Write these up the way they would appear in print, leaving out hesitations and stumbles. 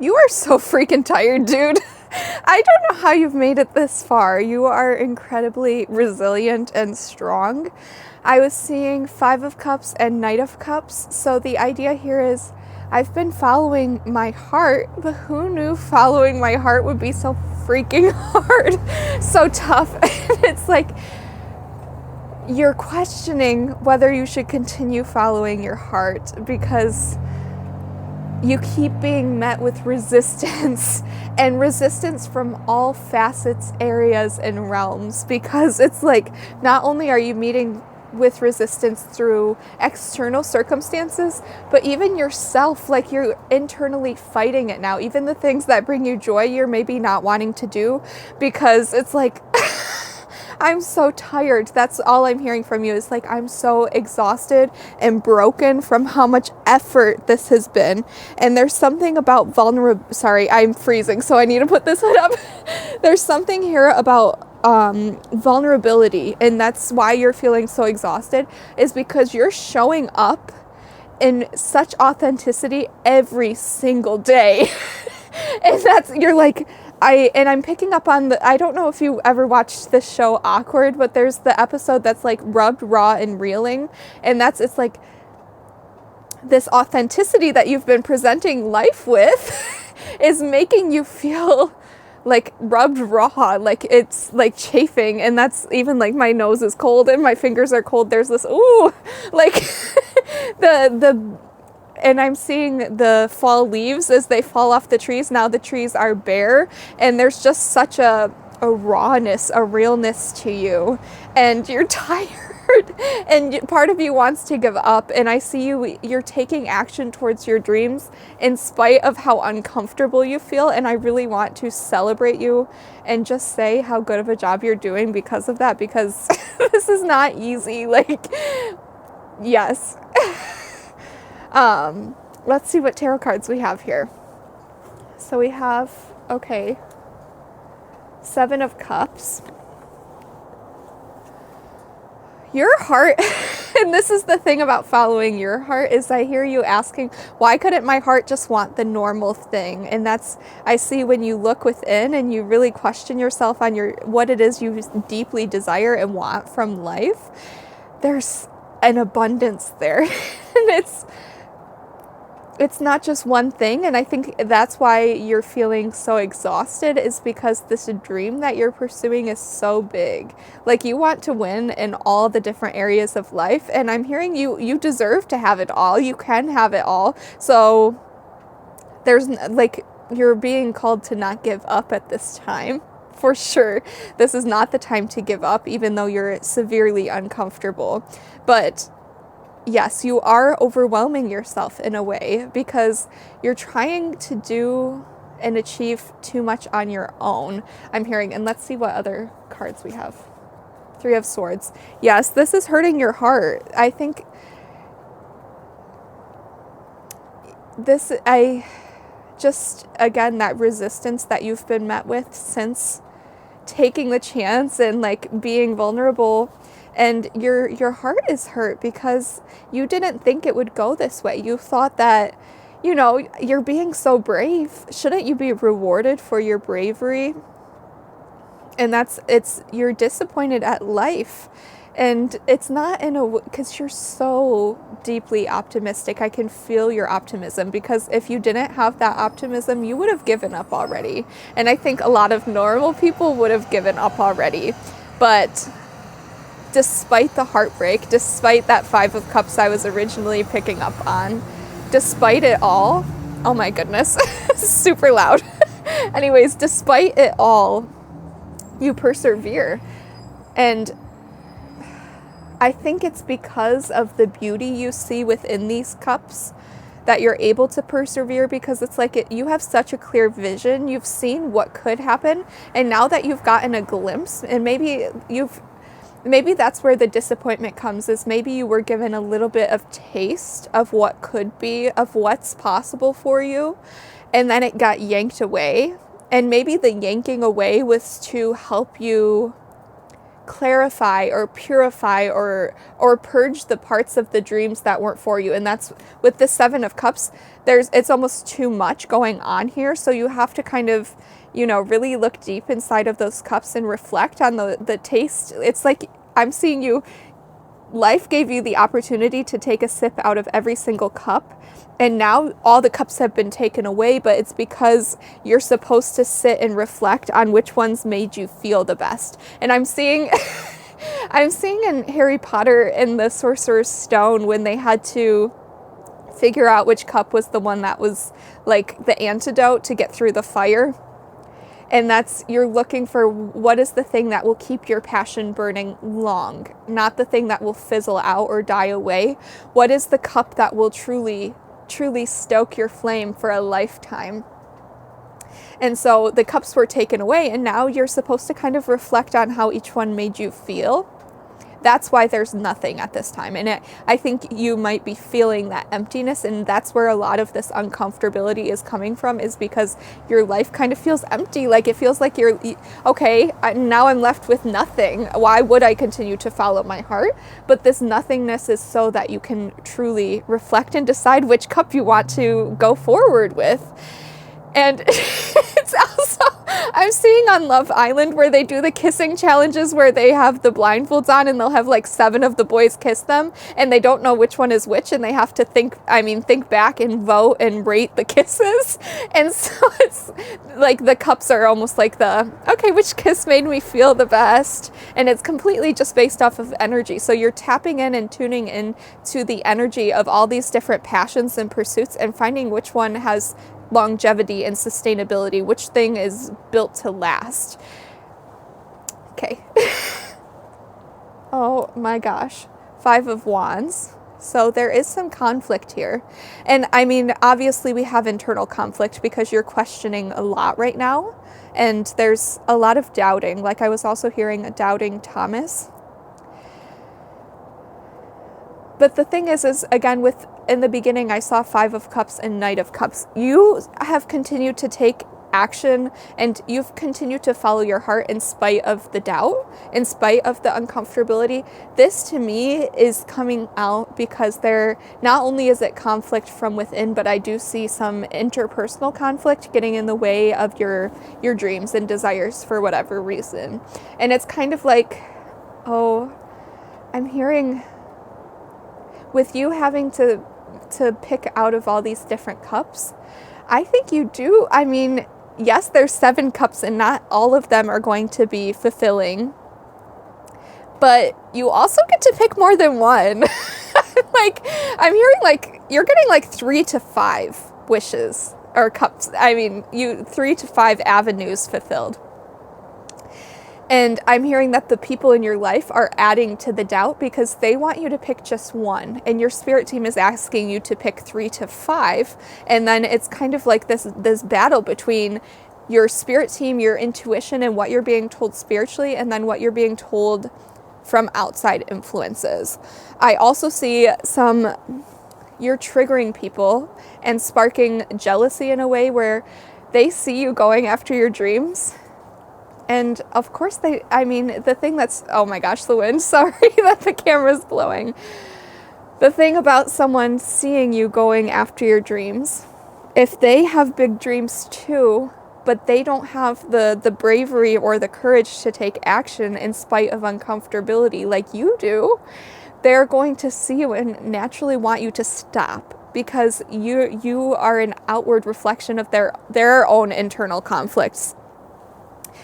You are so freaking tired, dude. I don't know how you've made it this far. You are incredibly resilient and strong. I was seeing Five of Cups and Knight of Cups. So the idea here is I've been following my heart, but who knew following my heart would be so freaking hard, so tough. And it's like you're questioning whether you should continue following your heart because you keep being met with resistance, and resistance from all facets, areas, and realms, because it's like not only are you meeting with resistance through external circumstances, but even yourself, like you're internally fighting it now. Even the things that bring you joy, you're maybe not wanting to do because it's like, I'm so tired. That's all I'm hearing from you is like, I'm so exhausted and broken from how much effort this has been. And there's something about sorry, I'm freezing, so I need to put this hood up. There's something here about vulnerability, and that's why you're feeling so exhausted, is because you're showing up in such authenticity every single day. And you're like, I'm picking up on I don't know if you ever watched this show Awkward, but there's the episode that's like rubbed, raw, and reeling. And it's like this authenticity that you've been presenting life with is making you feel like rubbed raw, like it's like chafing. And that's even like my nose is cold and my fingers are cold. There's this, ooh, like and I'm seeing the fall leaves as they fall off the trees. Now the trees are bare, and there's just such a rawness, a realness to you, and you're tired, and part of you wants to give up. And I see you're taking action towards your dreams in spite of how uncomfortable you feel, and I really want to celebrate you and just say how good of a job you're doing because of that, because this is not easy. Like, yes. Let's see what tarot cards we have here. So we have, okay, Seven of Cups. Your heart, and this is the thing about following your heart, is I hear you asking, why couldn't my heart just want the normal thing? And I see when you look within and you really question yourself on what it is you deeply desire and want from life, there's an abundance there. And it's not just one thing, and I think that's why you're feeling so exhausted, is because this dream that you're pursuing is so big. Like, you want to win in all the different areas of life, and I'm hearing you deserve to have it all. You can have it all. So there's like, you're being called to not give up at this time. For sure. This is not the time to give up, even though you're severely uncomfortable. But yes, you are overwhelming yourself in a way because you're trying to do and achieve too much on your own, I'm hearing. And let's see what other cards we have. Three of Swords. Yes, this is hurting your heart. I think again, that resistance that you've been met with since taking the chance and like being vulnerable. And your heart is hurt because you didn't think it would go this way. You thought that, you're being so brave. Shouldn't you be rewarded for your bravery? And you're disappointed at life. And it's not because you're so deeply optimistic. I can feel your optimism, because if you didn't have that optimism, you would have given up already. And I think a lot of normal people would have given up already. But despite the heartbreak, despite that Five of Cups I was originally picking up on, despite it all, oh my goodness, super loud. Anyways, despite it all, you persevere. And I think it's because of the beauty you see within these cups that you're able to persevere, because it's like you have such a clear vision. You've seen what could happen. And now that you've gotten a glimpse, and maybe that's where the disappointment comes, is maybe you were given a little bit of taste of what could be, of what's possible for you, and then it got yanked away. And maybe the yanking away was to help you clarify or purify or purge the parts of the dreams that weren't for you. And that's with the Seven of Cups, it's almost too much going on here. So you have to kind of, really look deep inside of those cups and reflect on the taste. It's like I'm seeing you, life gave you the opportunity to take a sip out of every single cup. And now all the cups have been taken away, but it's because you're supposed to sit and reflect on which ones made you feel the best. And I'm seeing in Harry Potter and the Sorcerer's Stone, when they had to figure out which cup was the one that was like the antidote to get through the fire. And you're looking for what is the thing that will keep your passion burning long, not the thing that will fizzle out or die away. What is the cup that will truly stoke your flame for a lifetime? And so the cups were taken away, and now you're supposed to kind of reflect on how each one made you feel. That's why there's nothing at this time. And I think you might be feeling that emptiness, and that's where a lot of this uncomfortability is coming from, is because your life kind of feels empty. Like it feels like now I'm left with nothing. Why would I continue to follow my heart? But this nothingness is so that you can truly reflect and decide which cup you want to go forward with. And it's also, I'm seeing on Love Island where they do the kissing challenges where they have the blindfolds on and they'll have like 7 of the boys kiss them and they don't know which one is which, and they have to think back and vote and rate the kisses. And so it's like the cups are almost like which kiss made me feel the best? And it's completely just based off of energy. So you're tapping in and tuning in to the energy of all these different passions and pursuits and finding which one has longevity and sustainability, which thing is built to last. Okay. Oh my gosh. 5 of Wands. So there is some conflict here. And obviously we have internal conflict because you're questioning a lot right now. And there's a lot of doubting. Like I was also hearing a doubting Thomas. But the thing is again, in the beginning, I saw 5 of Cups and Knight of Cups. You have continued to take action and you've continued to follow your heart in spite of the doubt, in spite of the uncomfortability. This to me is coming out because not only is it conflict from within, but I do see some interpersonal conflict getting in the way of your dreams and desires for whatever reason. And it's kind of like, I'm hearing with you having to pick out of all these different cups, I think you do. Yes, there's 7 cups and not all of them are going to be fulfilling, but you also get to pick more than one. Like I'm hearing you're getting 3 to 5 wishes or cups. 3 to 5 avenues fulfilled. And I'm hearing that the people in your life are adding to the doubt because they want you to pick just one. And your spirit team is asking you to pick 3 to 5. And then it's kind of like this battle between your spirit team, your intuition, and what you're being told spiritually, and then what you're being told from outside influences. I also see you're triggering people and sparking jealousy in a way where they see you going after your dreams. And of course the thing that's, oh my gosh, the wind, sorry that the camera's blowing. The thing about someone seeing you going after your dreams, if they have big dreams too, but they don't have the bravery or the courage to take action in spite of uncomfortability like you do, they're going to see you and naturally want you to stop because you are an outward reflection of their own internal conflicts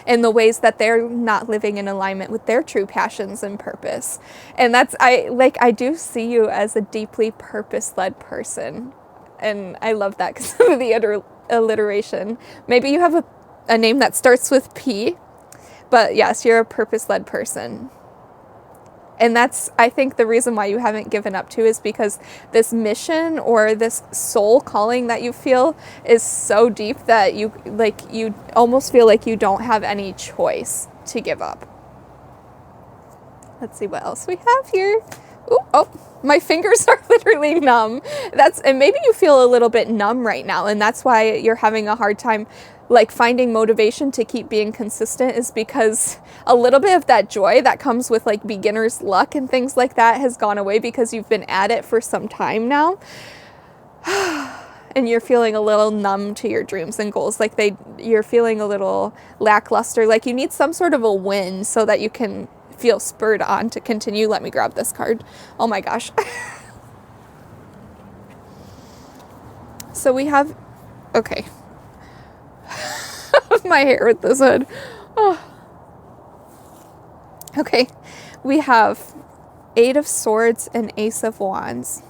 in the ways that they're not living in alignment with their true passions and purpose. And I do see you as a deeply purpose-led person. And I love that because of the alliteration. Maybe you have a name that starts with P, but yes, you're a purpose-led person. And that's, I think, the reason why you haven't given up too is because this mission or this soul calling that you feel is so deep that you almost feel like you don't have any choice to give up. Let's see what else we have here. Ooh, oh, my fingers are literally numb. And maybe you feel a little bit numb right now, and that's why you're having a hard time like finding motivation to keep being consistent, is because a little bit of that joy that comes with like beginner's luck and things like that has gone away because you've been at it for some time now. And you're feeling a little numb to your dreams and goals. Like you're feeling a little lackluster, like you need some sort of a win so that you can feel spurred on to continue. Let me grab this card. Oh my gosh. So we have, okay. My hair with this hood. Oh. Okay. We have Eight of Swords and Ace of Wands.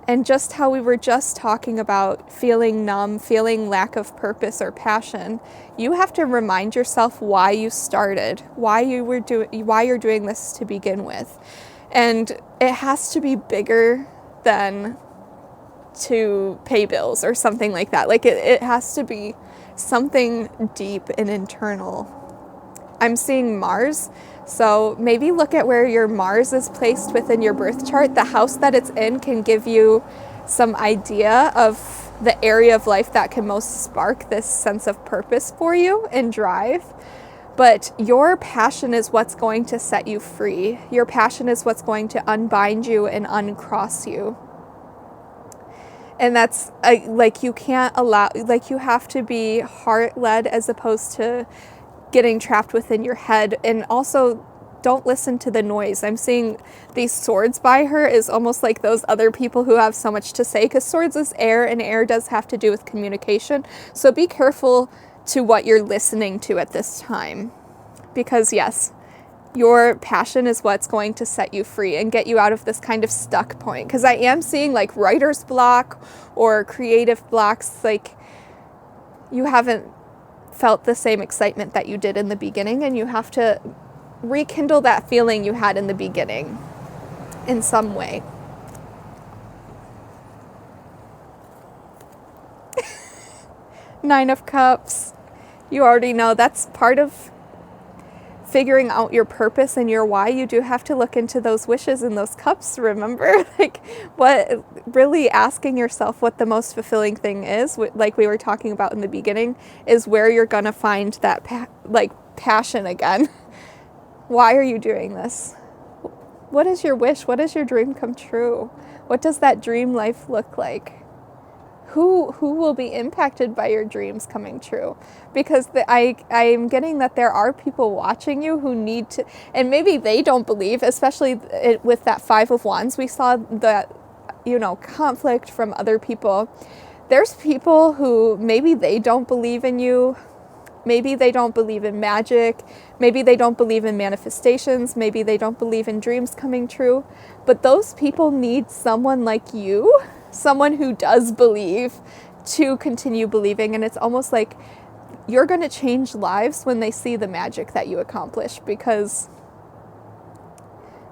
And just how we were just talking about feeling numb, feeling lack of purpose or passion, you have to remind yourself why you started, why you're doing this to begin with. And it has to be bigger than to pay bills or something like that. Like it has to be something deep and internal. I'm seeing Mars. So maybe look at where your Mars is placed within your birth chart. The house that it's in can give you some idea of the area of life that can most spark this sense of purpose for you and drive. But your passion is what's going to set you free. Your passion is what's going to unbind you and uncross you. And that's like you can't allow, like you have to be heart-led as opposed to getting trapped within your head. And also don't listen to the noise. I'm seeing these swords by her is almost like those other people who have so much to say, because swords is air and air does have to do with communication. So be careful to what you're listening to at this time, because yes, your passion is what's going to set you free and get you out of this kind of stuck point. Because I am seeing like writer's block or creative blocks, like you haven't felt the same excitement that you did in the beginning, and you have to rekindle that feeling you had in the beginning in some way. Nine of Cups. You already know that's part of figuring out your purpose and your why. You do have to look into those wishes and those cups, remember? Like what, really asking yourself what the most fulfilling thing is, like we were talking about in the beginning, is where you're gonna find that passion again. Why are you doing this? What is your wish? What does your dream come true? What does that dream life look like? Who will be impacted by your dreams coming true? Because I am getting that there are people watching you who need to, and maybe they don't believe, especially with that Five of Wands. We saw that, conflict from other people. There's people who maybe they don't believe in you. Maybe they don't believe in magic. Maybe they don't believe in manifestations. Maybe they don't believe in dreams coming true. But those people need someone like you, someone who does believe, to continue believing. And it's almost like you're going to change lives when they see the magic that you accomplish, because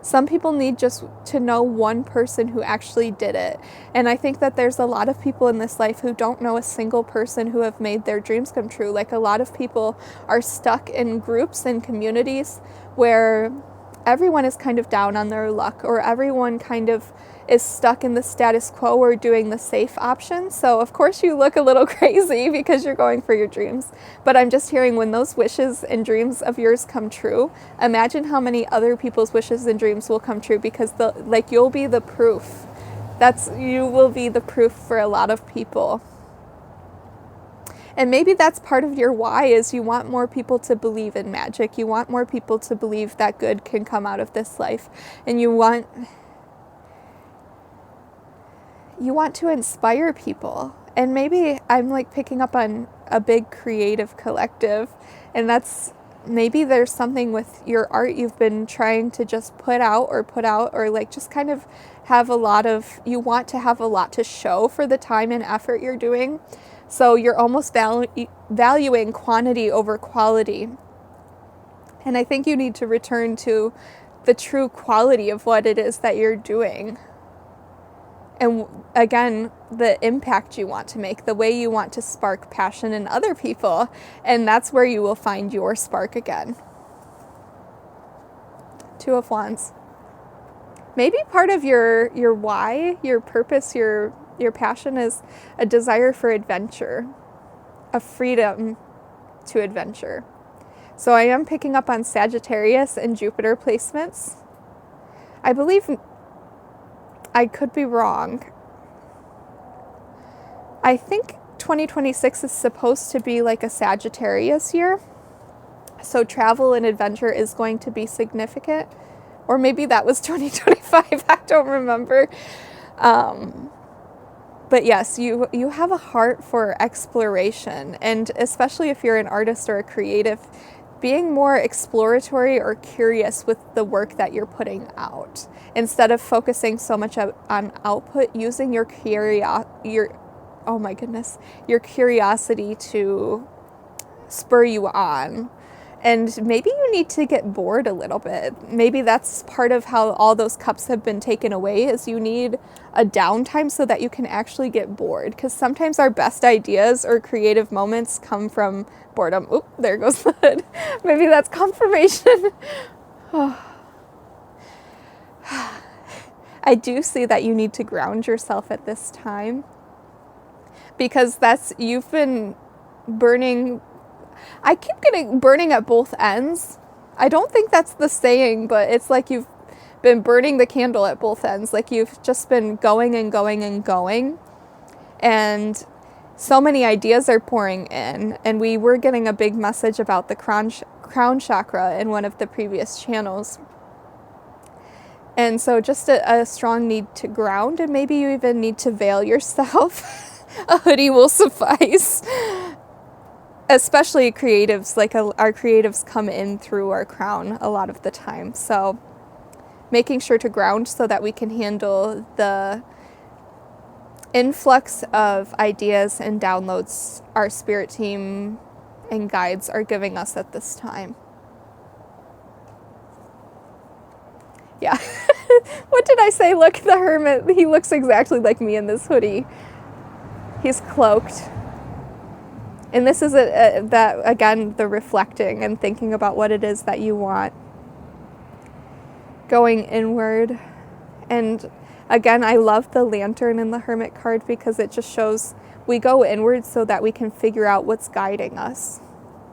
some people need just to know one person who actually did it. And I think that there's a lot of people in this life who don't know a single person who have made their dreams come true. Like a lot of people are stuck in groups and communities where everyone is kind of down on their luck, or everyone kind of is stuck in the status quo or doing the safe option. So of course you look a little crazy because you're going for your dreams. But I'm just hearing, when those wishes and dreams of yours come true, imagine how many other people's wishes and dreams will come true, because you'll be the proof. You will be the proof for a lot of people. And maybe that's part of your why, is you want more people to believe in magic. You want more people to believe that good can come out of this life. And you want to inspire people. And maybe I'm like picking up on a big creative collective, and maybe there's something with your art you've been trying to just put out, or like just kind of you want to have a lot to show for the time and effort you're doing. So you're almost valuing quantity over quality. And I think you need to return to the true quality of what it is that you're doing. And again, the impact you want to make, the way you want to spark passion in other people. And that's where you will find your spark again. Two of Wands. Maybe part of your why, your purpose, your passion is a desire for adventure, a freedom to adventure. So I am picking up on Sagittarius and Jupiter placements. I believe, I could be wrong. I think 2026 is supposed to be like a Sagittarius year. So travel and adventure is going to be significant. Or maybe that was 2025, I don't remember. But yes, you have a heart for exploration. And especially if you're an artist or a creative, being more exploratory or curious with the work that you're putting out. Instead of focusing so much on output, using your curiosity to spur you on. And maybe you need to get bored a little bit. Maybe that's part of how all those cups have been taken away, is you need a downtime so that you can actually get bored. Because sometimes our best ideas or creative moments come from boredom. Oop, there goes the hood. Maybe that's confirmation. I do see that you need to ground yourself at this time. Because you've been burning. I keep getting burning at both ends. I don't think that's the saying, but it's like you've been burning the candle at both ends. Like you've just been going and going and going. And so many ideas are pouring in. And we were getting a big message about the crown chakra in one of the previous channels. And so just a strong need to ground, and maybe you even need to veil yourself. A hoodie will suffice. Especially creatives, like our creatives come in through our crown a lot of the time. So making sure to ground so that we can handle the influx of ideas and downloads our spirit team and guides are giving us at this time. Yeah. What did I say? Look, the hermit, he looks exactly like me in this hoodie. He's cloaked. And this is that, again, the reflecting and thinking about what it is that you want. Going inward. And again, I love the lantern in the Hermit card because it just shows we go inward so that we can figure out what's guiding us.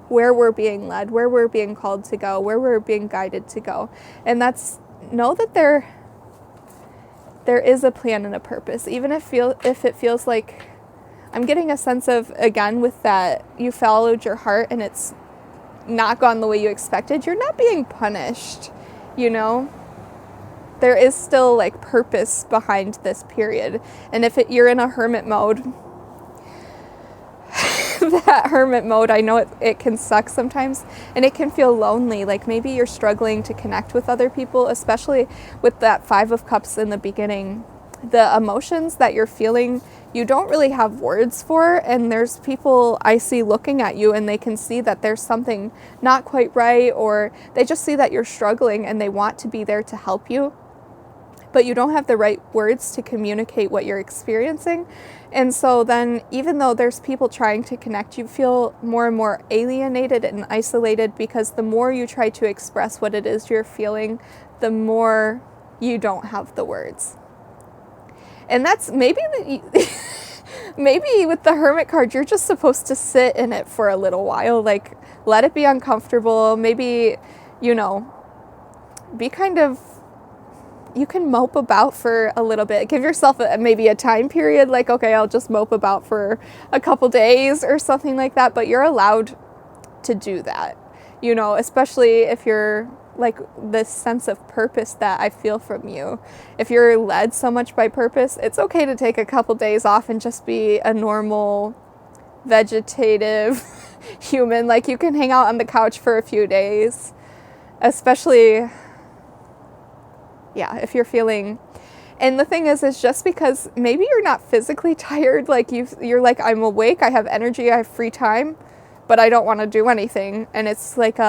Where we're being led, where we're being called to go, where we're being guided to go. And know that there is a plan and a purpose. Even if it feels like, I'm getting a sense of, again, with that, you followed your heart and it's not gone the way you expected, you're not being punished, you know? There is still like purpose behind this period. And if you're in a hermit mode, that hermit mode, I know it can suck sometimes and it can feel lonely. Like maybe you're struggling to connect with other people, especially with that 5 of Cups in the beginning. The emotions that you're feeling, you don't really have words for, and there's people I see looking at you and they can see that there's something not quite right, or they just see that you're struggling and they want to be there to help you, but you don't have the right words to communicate what you're experiencing. And so then even though there's people trying to connect, you feel more and more alienated and isolated because the more you try to express what it is you're feeling, the more you don't have the words. And that's maybe with the Hermit card, you're just supposed to sit in it for a little while. Like, let it be uncomfortable. Maybe, be kind of, you can mope about for a little bit. Give yourself maybe a time period. Like, okay, I'll just mope about for a couple days or something like that. But you're allowed to do that, especially if you're like this sense of purpose that I feel from you. If you're led so much by purpose, it's okay to take a couple days off and just be a normal vegetative human. Like you can hang out on the couch for a few days, especially, if you're feeling. And the thing is just because maybe you're not physically tired, like you're like, I'm awake, I have energy, I have free time, but I don't want to do anything. And it's like,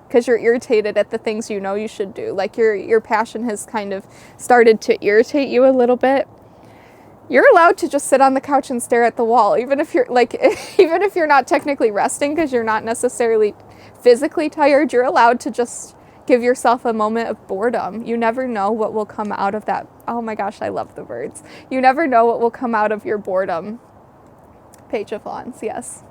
because you're irritated at the things you should do. Like your passion has kind of started to irritate you a little bit. You're allowed to just sit on the couch and stare at the wall, even if you're not technically resting because you're not necessarily physically tired. You're allowed to just Give yourself a moment of boredom. You never know what will come out of that. Oh my gosh, I love the birds. You never know what will come out of your boredom. Page of Wands, yes.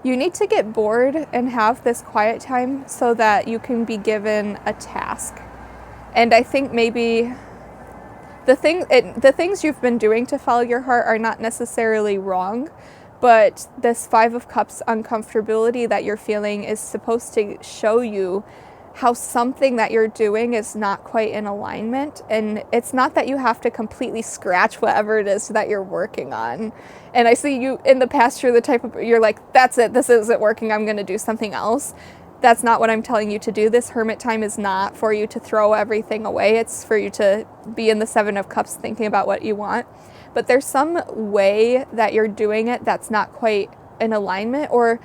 You need to get bored and have this quiet time so that you can be given a task. And I think maybe the things you've been doing to follow your heart are not necessarily wrong, but this Five of Cups uncomfortability that you're feeling is supposed to show you how something that you're doing is not quite in alignment. And it's not that you have to completely scratch whatever it is that you're working on. And I see you in the past, you're the type of, you're like, that's it, this isn't working, I'm going to do something else. That's not what I'm telling you to do. This hermit time is not for you to throw everything away. It's for you to be in the Seven of Cups thinking about what you want. But there's some way that you're doing it that's not quite in alignment, or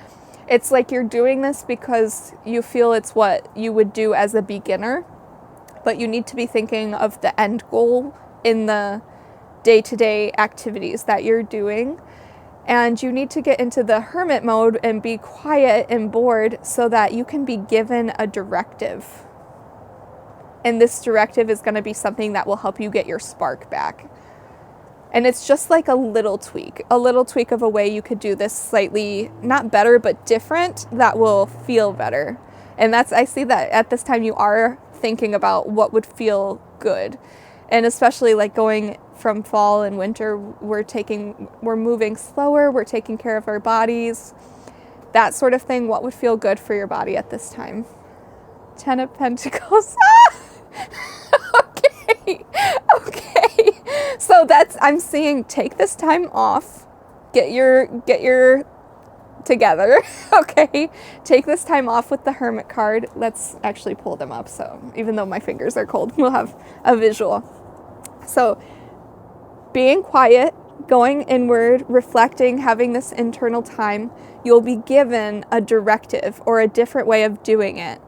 it's like you're doing this because you feel it's what you would do as a beginner, but you need to be thinking of the end goal in the day-to-day activities that you're doing. And you need to get into the hermit mode and be quiet and bored so that you can be given a directive. And this directive is going to be something that will help you get your spark back. And it's just like a little tweak of a way you could do this slightly, not better, but different, that will feel better. And I see that at this time you are thinking about what would feel good. And especially like going from fall and winter, we're moving slower, we're taking care of our bodies, that sort of thing. What would feel good for your body at this time? Ten of Pentacles. Okay. So I'm seeing, take this time off, get your together, okay? Take this time off with the Hermit card. Let's actually pull them up, so even though my fingers are cold, we'll have a visual. So being quiet, going inward, reflecting, having this internal time, you'll be given a directive or a different way of doing it.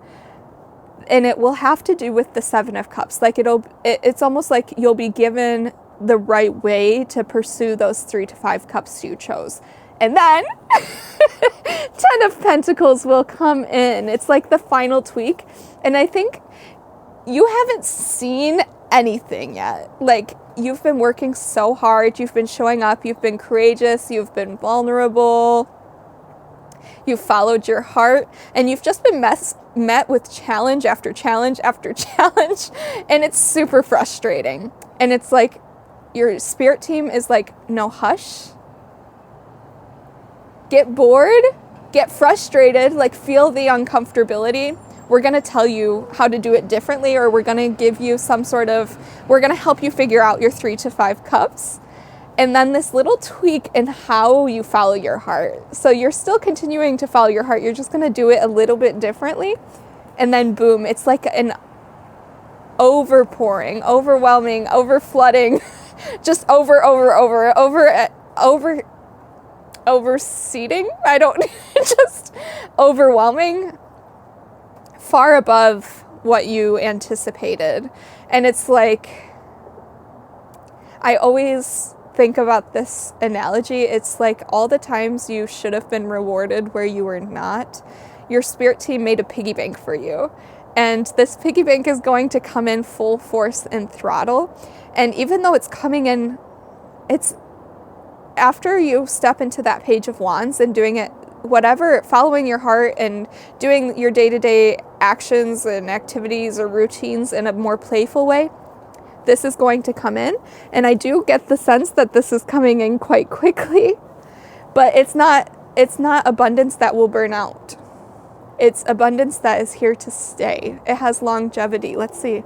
And it will have to do with the Seven of Cups. Like it's almost like you'll be given the right way to pursue those 3 to 5 cups you chose. And then 10 of Pentacles will come in. It's like the final tweak. And I think you haven't seen anything yet. Like, you've been working so hard. You've been showing up. You've been courageous. You've been vulnerable. You've followed your heart. And you've just been met with challenge after challenge after challenge. And it's super frustrating. And it's like your spirit team is like, no, hush. Get bored. Get frustrated. Like, feel the uncomfortability. We're going to tell you how to do it differently, or we're going to give you we're going to help you figure out your 3 to 5 cups. And then this little tweak in how you follow your heart. So you're still continuing to follow your heart. You're just going to do it a little bit differently. And then boom, it's like an overpouring, overwhelming, overflooding, just overseeding. Just overwhelming, far above what you anticipated. And it's like, I always think about this analogy. It's like all the times you should have been rewarded where you were not, your spirit team made a piggy bank for you. And this piggy bank is going to come in full force and throttle. And even though it's coming in, it's after you step into that Page of Wands and doing it, whatever, following your heart and doing your day-to-day actions and activities or routines in a more playful way, this is going to come in. And I do get the sense that this is coming in quite quickly, but it's not abundance that will burn out. It's abundance that is here to stay. It has longevity. Let's see.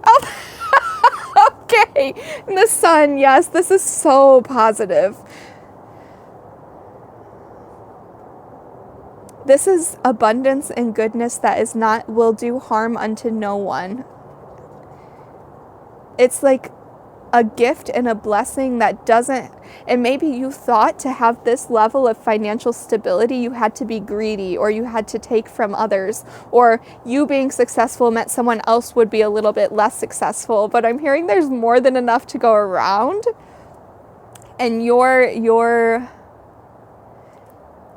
Oh, okay. And the Sun, yes, this is so positive. This is abundance and goodness that will do harm unto no one. It's like a gift and a blessing that doesn't, and maybe you thought to have this level of financial stability, you had to be greedy, or you had to take from others, or you being successful meant someone else would be a little bit less successful. But I'm hearing there's more than enough to go around, and you're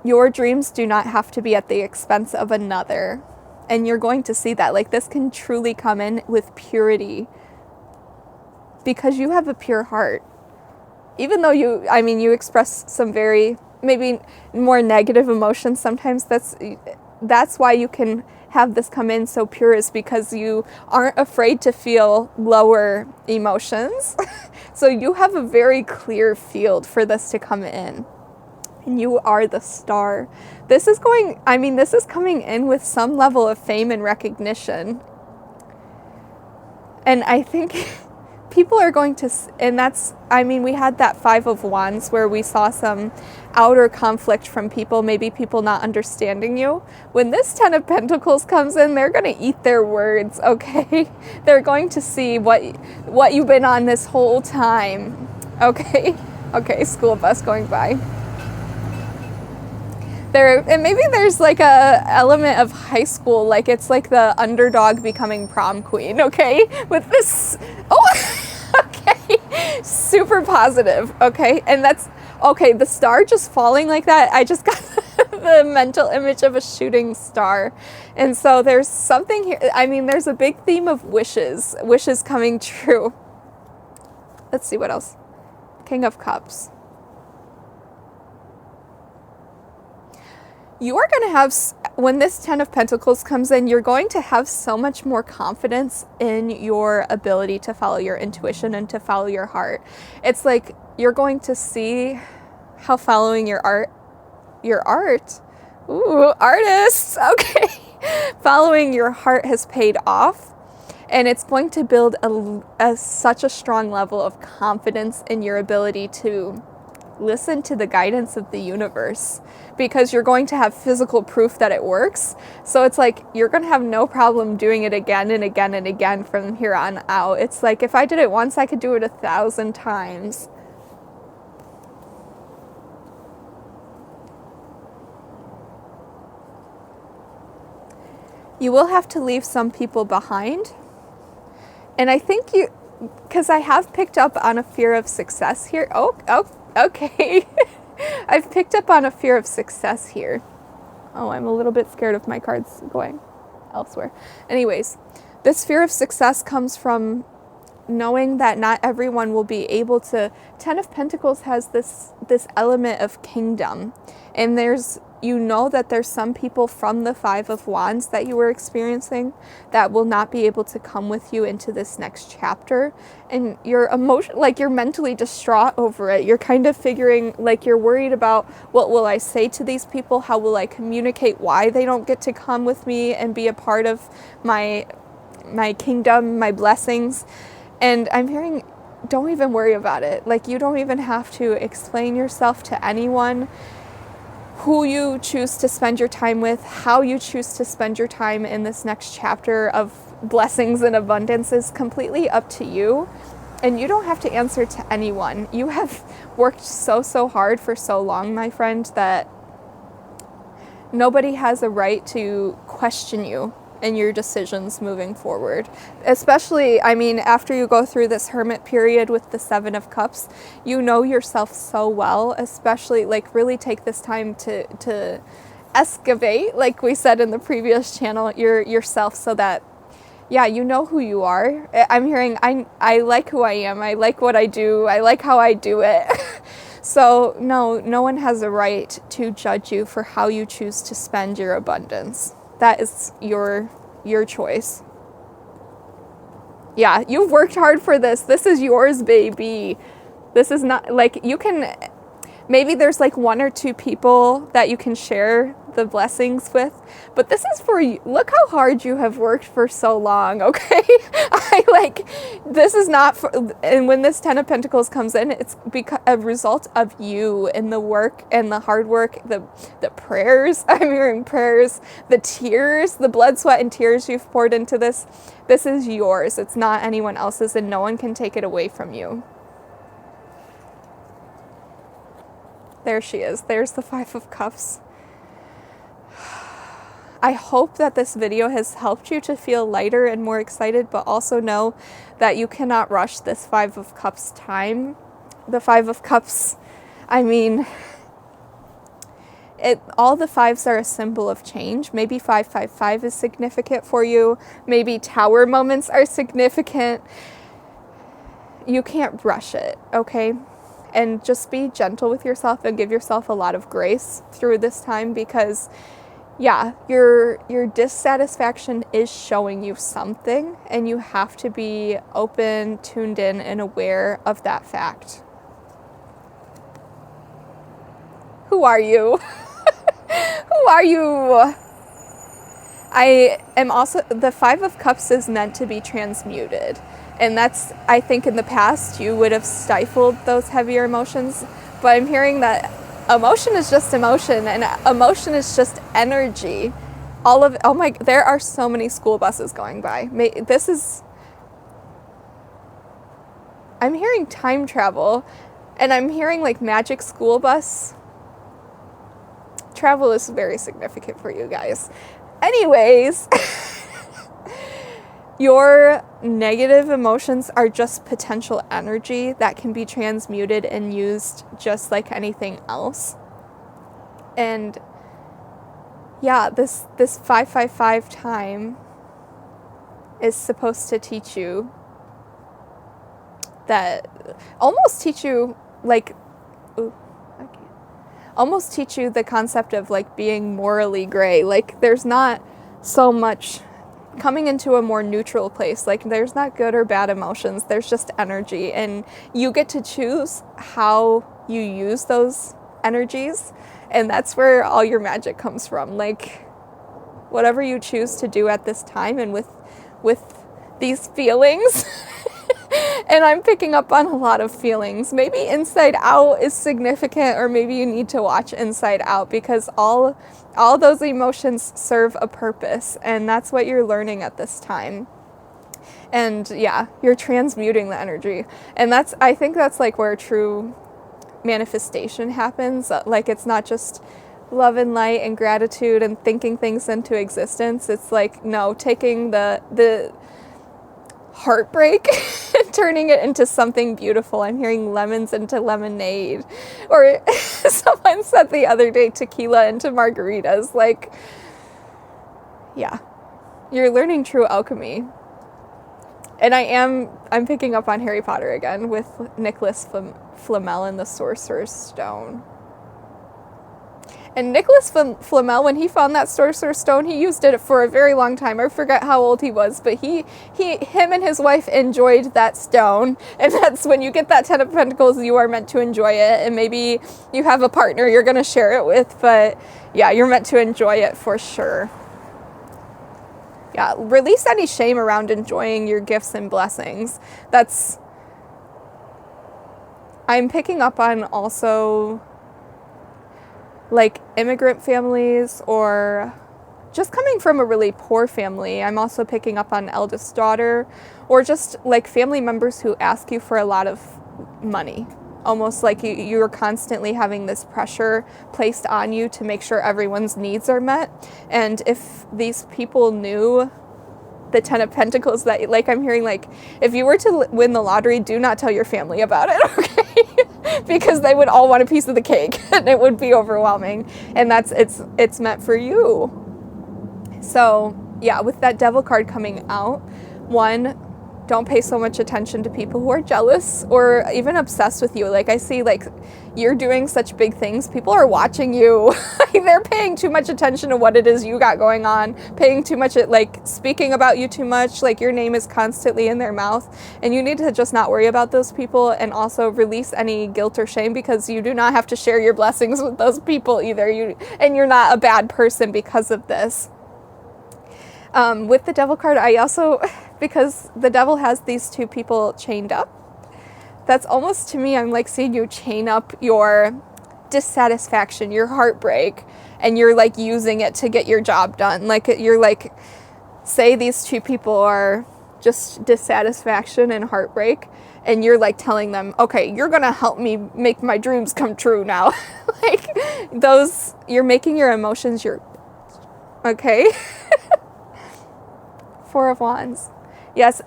Your dreams do not have to be at the expense of another. And you're going to see that. Like, this can truly come in with purity because you have a pure heart. Even though you express some very, maybe more negative emotions sometimes, that's why you can have this come in so pure, is because you aren't afraid to feel lower emotions. So you have a very clear field for this to come in. And you are the star. This is coming in with some level of fame and recognition. And I think people are going to, and we had that 5 of Wands where we saw some outer conflict from people, maybe people not understanding you. When this 10 of Pentacles comes in, they're going to eat their words, okay? They're going to see what you've been on this whole time, okay? Okay, school bus going by. And maybe there's like a element of high school, like it's like the underdog becoming prom queen, okay? With this, okay, super positive, okay? And that's, okay, the star just falling like that, I just got the mental image of a shooting star. And so there's something here, there's a big theme of wishes coming true. Let's see what else. King of Cups. You are going to have, when this 10 of Pentacles comes in, you're going to have so much more confidence in your ability to follow your intuition and to follow your heart. It's like you're going to see how following your art, ooh, artists, okay, following your heart has paid off. And it's going to build such a strong level of confidence in your ability to listen to the guidance of the universe, because you're going to have physical proof that it works. So it's like you're going to have no problem doing it again and again and again from here on out. It's like if I did it once, I could do it 1,000 times. You will have to leave some people behind. And I think because I have picked up on a fear of success here. Oh, okay. I've picked up on a fear of success here. Oh, I'm a little bit scared of my cards going elsewhere. Anyways, this fear of success comes from knowing that not everyone will be able to. 10 of Pentacles has this element of kingdom. And that there's some people from the 5 of Wands that you were experiencing that will not be able to come with you into this next chapter. And you're mentally distraught over it. You're kind of figuring, like, you're worried about, what will I say to these people? How will I communicate why they don't get to come with me and be a part of my kingdom, my blessings? And I'm hearing, don't even worry about it. Like, you don't even have to explain yourself to anyone. Who you choose to spend your time with, how you choose to spend your time in this next chapter of blessings and abundance is completely up to you. And you don't have to answer to anyone. You have worked so hard for so long, my friend, that nobody has a right to question you and your decisions moving forward. Especially, after you go through this hermit period with the 7 of Cups, you know yourself so well, especially, like, really take this time to excavate, like we said in the previous channel, yourself, so that, yeah, you know who you are. I'm hearing, I like who I am, I like what I do, I like how I do it. So no one has a right to judge you for how you choose to spend your abundance. That is your choice. Yeah, you've worked hard for this. This is yours, baby. This is not, like, you can, maybe there's like 1 or 2 people that you can share the blessings with, but this is for you. Look how hard you have worked for so long, okay? This is not for, and when this 10 of Pentacles comes in, it's because a result of you and the work and the hard work, the prayers, I'm hearing prayers, the tears, the blood, sweat, and tears you've poured into this. This is yours. It's not anyone else's, and no one can take it away from you. There she is. There's the 5 of Cups. I hope that this video has helped you to feel lighter and more excited, but also know that you cannot rush this 5 of Cups time. The 5 of Cups, All the fives are a symbol of change. Maybe 555 is significant for you. Maybe tower moments are significant. You can't rush it, okay? And just be gentle with yourself and give yourself a lot of grace through this time, because yeah, your dissatisfaction is showing you something, and you have to be open, tuned in, and aware of that fact. Who are you? Who are you? I am also, the Five of Cups is meant to be transmuted. And that's, I think in the past you would have stifled those heavier emotions, but I'm hearing that emotion is just emotion, and emotion is just energy. There are so many school buses going by. I'm hearing time travel, and I'm hearing like magic school bus. Travel is very significant for you guys. Anyways, your negative emotions are just potential energy that can be transmuted and used just like anything else. And yeah, this 555 time is supposed to teach you that, almost teach you the concept of like being morally gray. Like there's not so much coming into a more neutral place. Like there's not good or bad emotions. There's just energy, and you get to choose how you use those energies. And that's where all your magic comes from. Like whatever you choose to do at this time, and with these feelings, and I'm picking up on a lot of feelings. Maybe Inside Out is significant, or maybe you need to watch Inside Out, because all those emotions serve a purpose, and that's what you're learning at this time. And yeah, you're transmuting the energy. And I think that's like where true manifestation happens. Like it's not just love and light and gratitude and thinking things into existence. It's like, no, taking the heartbreak and turning it into something beautiful. I'm hearing lemons into lemonade, or someone said the other day, tequila into margaritas. Like, yeah, you're learning true alchemy. And I'm picking up on Harry Potter again with Nicholas Flamel and the Sorcerer's Stone. And Nicholas Flamel, when he found that Sorcerer's Stone, he used it for a very long time. I forget how old he was, but him and his wife enjoyed that stone. And that's when you get that Ten of Pentacles, you are meant to enjoy it. And maybe you have a partner you're going to share it with, but yeah, you're meant to enjoy it for sure. Yeah, release any shame around enjoying your gifts and blessings. I'm picking up on also like immigrant families, or just coming from a really poor family. I'm also picking up on eldest daughter, or just like family members who ask you for a lot of money. Almost like you're constantly having this pressure placed on you to make sure everyone's needs are met. And if these people knew the Ten of Pentacles, that like I'm hearing, like if you were to win the lottery, do not tell your family about it, okay? Because they would all want a piece of the cake and it would be overwhelming. And it's meant for you. So yeah, with that Devil card coming out, one, don't pay so much attention to people who are jealous or even obsessed with you. Like I see, like you're doing such big things. People are watching you. They're paying too much attention to what it is you got going on, paying too much, like speaking about you too much. Like your name is constantly in their mouth, and you need to just not worry about those people, and also release any guilt or shame, because you do not have to share your blessings with those people either. You're not a bad person because of this. With the Devil card, I also, because the Devil has these two people chained up, that's almost, to me, I'm like seeing you chain up your dissatisfaction, your heartbreak, and you're like using it to get your job done. Like you're like, say these two people are just dissatisfaction and heartbreak, and you're like telling them, okay, you're gonna help me make my dreams come true now. Like you're making your emotions okay. Four of Wands. Yes,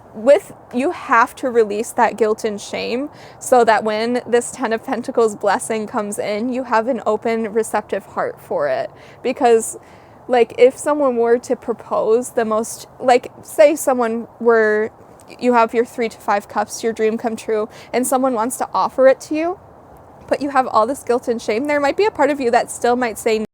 you have to release that guilt and shame so that when this Ten of Pentacles blessing comes in, you have an open, receptive heart for it. Because, like, if someone were to propose the most, like, say you have your 3 to 5 cups, your dream come true, and someone wants to offer it to you, but you have all this guilt and shame, there might be a part of you that still might say